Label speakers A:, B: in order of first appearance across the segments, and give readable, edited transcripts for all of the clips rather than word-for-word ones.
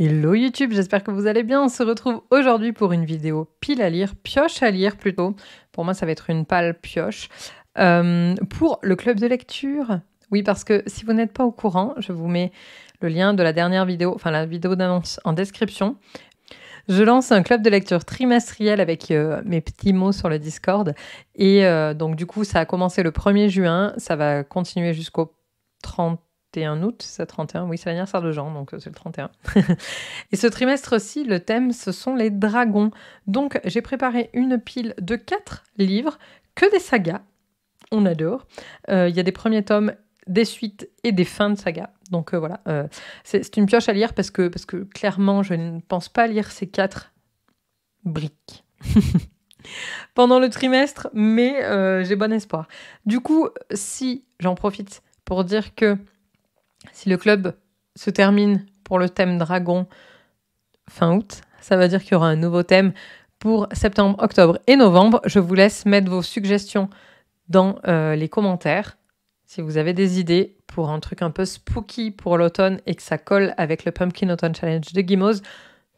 A: Hello YouTube, j'espère que vous allez bien. On se retrouve aujourd'hui pour une vidéo pile à lire, pioche à lire plutôt. Pour moi, ça va être une pâle pioche. Pour le club de lecture. Oui, parce que si vous n'êtes pas au courant, je vous mets le lien de la dernière vidéo, enfin la vidéo d'annonce en description. Je lance un club de lecture trimestriel avec mes petits mots sur le Discord. Et donc du coup, ça a commencé le 1er juin, ça va continuer jusqu'au 31 août, c'est 31, oui, c'est l'anniversaire de Jean, donc c'est le 31. Et ce trimestre-ci, le thème, ce sont les dragons. Donc, j'ai préparé une pile de 4 livres, que des sagas. On adore. Il y a des premiers tomes, des suites et des fins de sagas. Donc voilà, c'est une pioche à lire parce que clairement, je ne pense pas lire ces 4 briques pendant le trimestre, mais j'ai bon espoir. Du coup, si j'en profite pour dire que si le club se termine pour le thème dragon fin août, ça veut dire qu'il y aura un nouveau thème pour septembre, octobre et novembre. Je vous laisse mettre vos suggestions dans les commentaires si vous avez des idées pour un truc un peu spooky pour l'automne et que ça colle avec le Pumpkin Autumn Challenge de Gimose.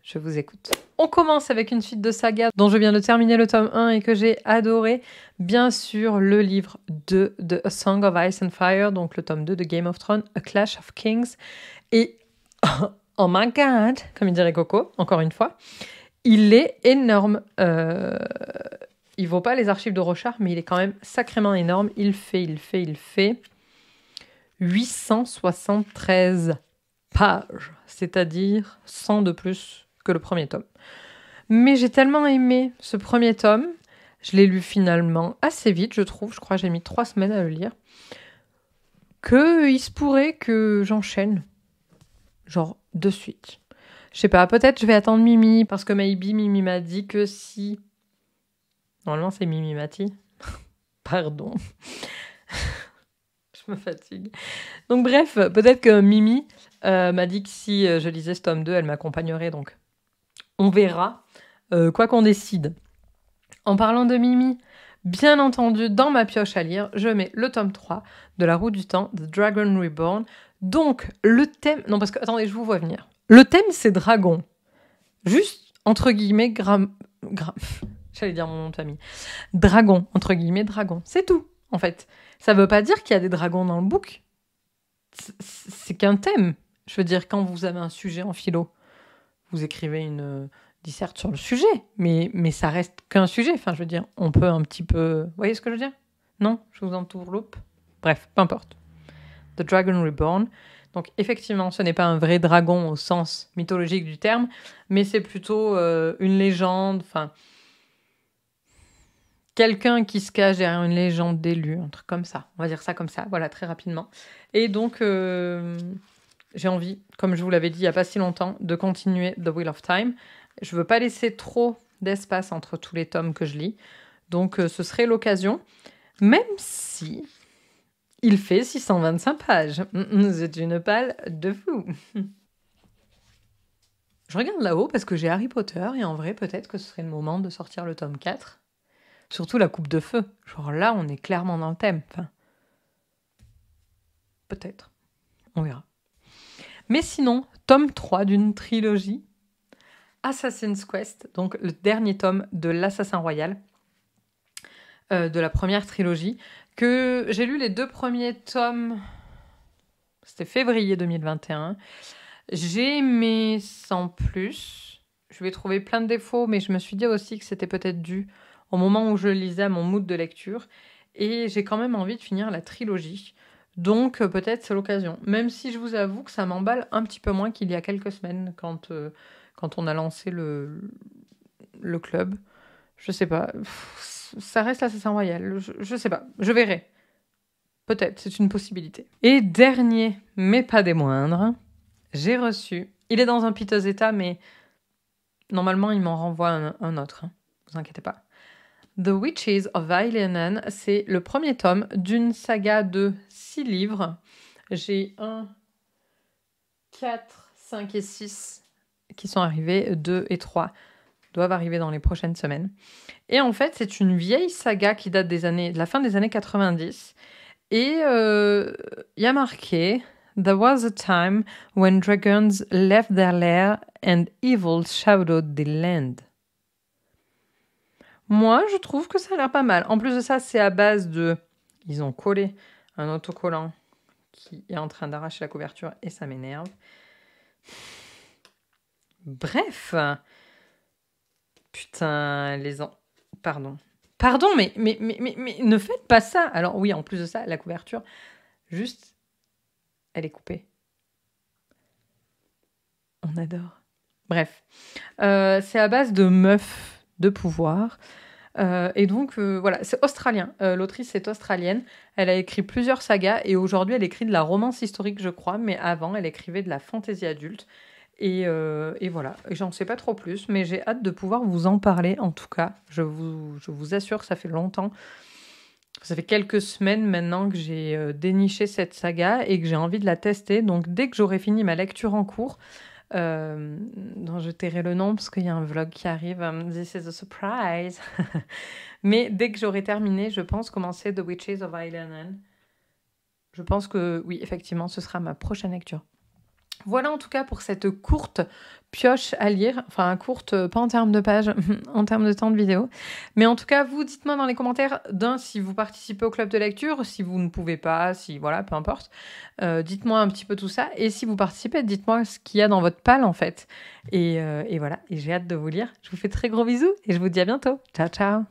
A: Je vous écoute. On commence avec une suite de sagas dont je viens de terminer le tome 1 et que j'ai adoré. Bien sûr, le livre 2 de A Song of Ice and Fire, donc le tome 2 de Game of Thrones, A Clash of Kings. Et oh my god, comme il dirait Coco, encore une fois, il est énorme. Il vaut pas les archives de Rochard, mais il est quand même sacrément énorme. Il fait 873 pages, c'est-à-dire 100 de plus que le premier tome. Mais j'ai tellement aimé ce premier tome, je l'ai lu finalement assez vite, je trouve. Je crois que j'ai mis 3 semaines à le lire. Qu'il se pourrait que j'enchaîne, genre de suite. Je sais pas, peut-être je vais attendre Mimi, parce que maybe Mimi m'a dit que si... Normalement, c'est Mimi Mati. Pardon. Je me fatigue. Donc bref, peut-être que Mimi m'a dit que si je lisais ce tome 2, elle m'accompagnerait. Donc on verra, quoi qu'on décide. En parlant de Mimi, bien entendu, dans ma pioche à lire, je mets le tome 3 de La Roue du Temps, The Dragon Reborn. Donc le thème... Non, parce que, attendez, je vous vois venir. Le thème, c'est dragon. Juste, entre guillemets, J'allais dire mon nom de famille. Dragon, entre guillemets, dragon. C'est tout, en fait. Ça veut pas dire qu'il y a des dragons dans le book. C'est qu'un thème. Je veux dire, quand vous avez un sujet en philo, vous écrivez une disserte sur le sujet, mais ça reste qu'un sujet. Enfin, je veux dire, on peut un petit peu... Vous voyez ce que je veux dire? Non? Je vous entourloupe? Bref, peu importe. The Dragon Reborn. Donc, effectivement, ce n'est pas un vrai dragon au sens mythologique du terme, mais c'est plutôt une légende, enfin... Quelqu'un qui se cache derrière une légende d'élu, un truc comme ça. On va dire ça comme ça, voilà, très rapidement. Et donc, j'ai envie, comme je vous l'avais dit il n'y a pas si longtemps, de continuer The Wheel of Time. Je ne veux pas laisser trop d'espace entre tous les tomes que je lis. Donc, ce serait l'occasion, même si il fait 625 pages. C'est une palle de fou. Je regarde là-haut parce que j'ai Harry Potter et en vrai, peut-être que ce serait le moment de sortir le tome 4. Surtout la coupe de feu. Genre là, on est clairement dans le thème. Enfin, peut-être. On verra. Mais sinon, tome 3 d'une trilogie. Assassin's Quest, donc le dernier tome de l'Assassin Royal, de la première trilogie, que j'ai lu les 2 premiers tomes, c'était février 2021. J'ai aimé sans plus. Je lui ai trouvé plein de défauts, mais je me suis dit aussi que c'était peut-être dû au moment où je lisais à mon mood de lecture. Et j'ai quand même envie de finir la trilogie. Donc peut-être c'est l'occasion. Même si je vous avoue que ça m'emballe un petit peu moins qu'il y a quelques semaines quand on a lancé le club. Je sais pas. Ça reste l'Assassin Royal. Je sais pas. Je verrai. Peut-être, c'est une possibilité. Et dernier, mais pas des moindres, j'ai reçu... Il est dans un piteux état, mais normalement il m'en renvoie un autre. Vous inquiétez pas. The Witches of Vailianen, c'est le premier tome d'une saga de 6 livres. J'ai 1, 4, 5 et 6 qui sont arrivés, 2 et 3 doivent arriver dans les prochaines semaines. Et en fait, c'est une vieille saga qui date de la fin des années 90. Et il y a marqué « There was a time when dragons left their lair and evil shadowed the land. Moi, je trouve que ça a l'air pas mal. En plus de ça, c'est à base de... Ils ont collé un autocollant qui est en train d'arracher la couverture et ça m'énerve. Bref. Putain, Pardon. Pardon, mais ne faites pas ça. Alors oui, en plus de ça, la couverture, juste, elle est coupée. On adore. Bref. C'est à base de meufs de pouvoir. Et donc, voilà, c'est australien. L'autrice est australienne. Elle a écrit plusieurs sagas et aujourd'hui, elle écrit de la romance historique, je crois. Mais avant, elle écrivait de la fantaisie adulte. Et voilà, j'en sais pas trop plus, mais j'ai hâte de pouvoir vous en parler en tout cas. Je vous assure que ça fait longtemps, ça fait quelques semaines maintenant que j'ai déniché cette saga et que j'ai envie de la tester. Donc dès que j'aurai fini ma lecture en cours, dont je tairai le nom parce qu'il y a un vlog qui arrive, this is a surprise. Mais dès que j'aurai terminé, je pense commencer The Witches of Ireland. Je pense que oui, effectivement, ce sera ma prochaine lecture. Voilà en tout cas pour cette courte pioche à lire, enfin courte, pas en termes de pages, en termes de temps de vidéo. Mais en tout cas, vous dites-moi dans les commentaires, si vous participez au club de lecture, si vous ne pouvez pas, si voilà, peu importe. Dites-moi un petit peu tout ça. Et si vous participez, dites-moi ce qu'il y a dans votre palle en fait. Et voilà, et j'ai hâte de vous lire. Je vous fais très gros bisous et je vous dis à bientôt. Ciao, ciao.